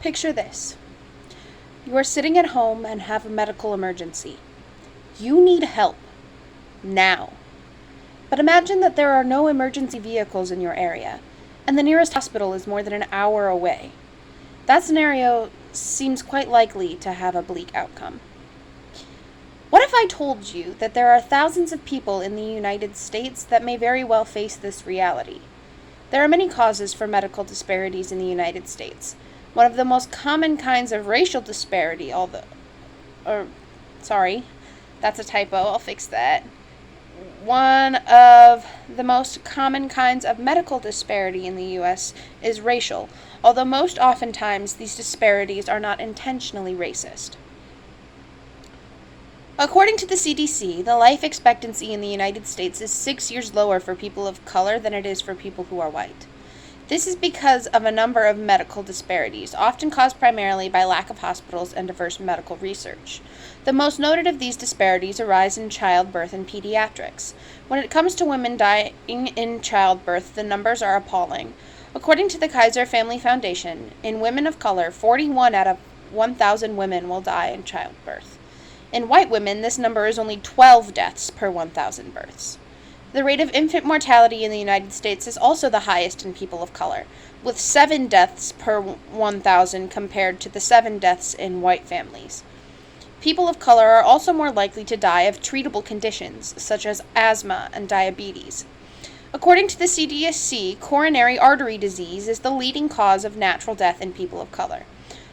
Picture this. You are sitting at home and have a medical emergency. You need help. Now. But imagine that there are no emergency vehicles in your area, and the nearest hospital is more than an hour away. That scenario seems quite likely to have a bleak outcome. What if I told you that there are thousands of people in the United States that may very well face this reality? There are many causes for medical disparities in the United States. One of the most common kinds of racial disparity, that's a typo, I'll fix that. One of the most common kinds of medical disparity in the U.S. is racial, although most oftentimes these disparities are not intentionally racist. According to the CDC, the life expectancy in the United States is 6 years lower for people of color than it is for people who are white. This is because of a number of medical disparities, often caused primarily by lack of hospitals and diverse medical research. The most noted of these disparities arise in childbirth and pediatrics. When it comes to women dying in childbirth, the numbers are appalling. According to the Kaiser Family Foundation, in women of color, 41 out of 1,000 women will die in childbirth. In white women, this number is only 12 deaths per 1,000 births. The rate of infant mortality in the United States is also the highest in people of color, with 7 deaths per 1,000 compared to the 7 deaths in white families. People of color are also more likely to die of treatable conditions, such as asthma and diabetes. According to the CDC, coronary artery disease is the leading cause of natural death in people of color.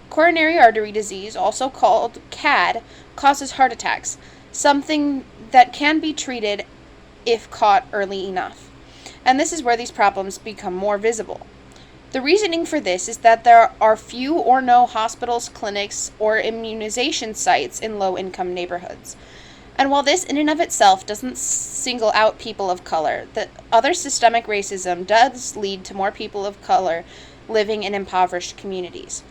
Coronary artery disease, also called CAD, causes heart attacks, something that can be treated if caught early enough. And this is where these problems become more visible. The reasoning for this is that there are few or no hospitals, clinics, or immunization sites in low-income neighborhoods. And while this in and of itself doesn't single out people of color, the other systemic racism does lead to more people of color living in impoverished communities.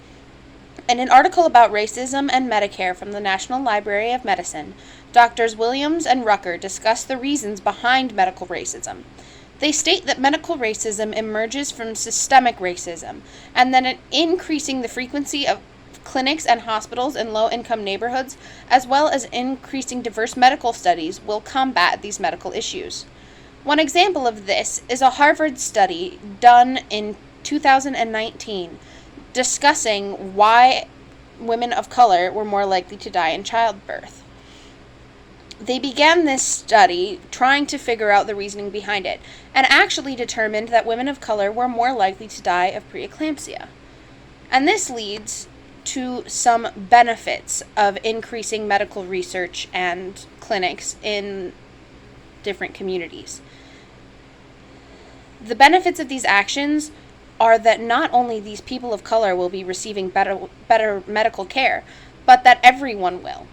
In an article about racism and Medicare from the National Library of Medicine, Drs. Williams and Rucker discuss the reasons behind medical racism. They state that medical racism emerges from systemic racism, and that increasing the frequency of clinics and hospitals in low-income neighborhoods, as well as increasing diverse medical studies, will combat these medical issues. One example of this is a Harvard study done in 2019 discussing why women of color were more likely to die in childbirth. They began this study trying to figure out the reasoning behind it, and actually determined that women of color were more likely to die of preeclampsia. And this leads to some benefits of increasing medical research and clinics in different communities. The benefits of these actions are that not only these people of color will be receiving better medical care, but that everyone will.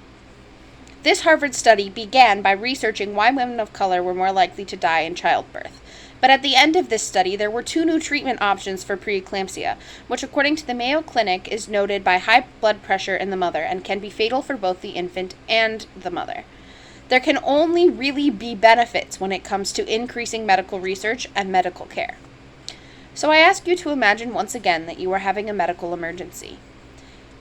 This Harvard study began by researching why women of color were more likely to die in childbirth. But at the end of this study, there were 2 new treatment options for preeclampsia, which according to the Mayo Clinic is noted by high blood pressure in the mother and can be fatal for both the infant and the mother. There can only really be benefits when it comes to increasing medical research and medical care. So I ask you to imagine once again that you are having a medical emergency.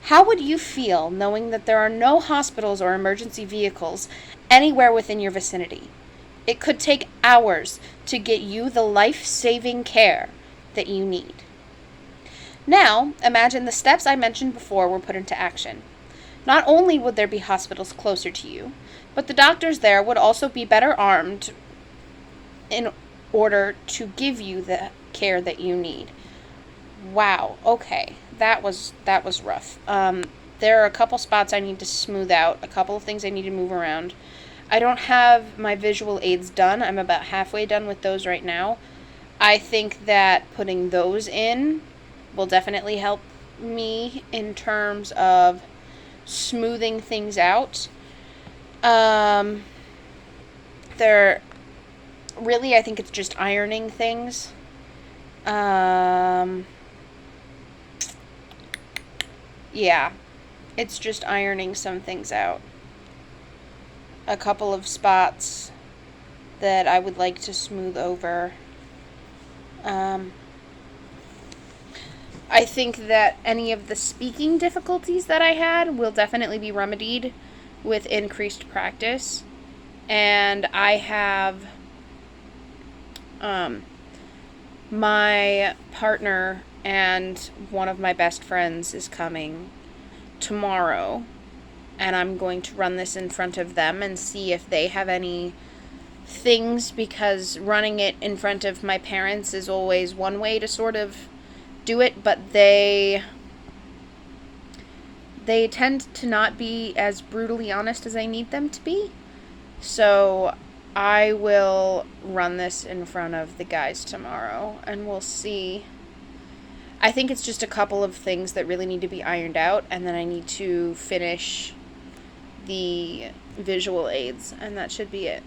How would you feel knowing that there are no hospitals or emergency vehicles anywhere within your vicinity? It could take hours to get you the life-saving care that you need. Now, imagine the steps I mentioned before were put into action. Not only would there be hospitals closer to you, but the doctors there would also be better armed in order to give you the care that you need. Wow, okay, that was rough. There are a couple spots I need to smooth out, a couple of things I need to move around. I don't have my visual aids done. I'm about halfway done with those right now. I think that putting those in will definitely help me in terms of smoothing things out. I think it's just ironing things. Yeah, it's just ironing some things out. A couple of spots that I would like to smooth over. I think that any of the speaking difficulties that I had will definitely be remedied with increased practice. And I have um, my partner and one of my best friends is coming tomorrow, and I'm going to run this in front of them and see if they have any things, because running it in front of my parents is always one way to sort of do it, but they tend to not be as brutally honest as I need them to be. So I will run this in front of the guys tomorrow, and we'll see. I think it's just a couple of things that really need to be ironed out, and then I need to finish the visual aids, and that should be it.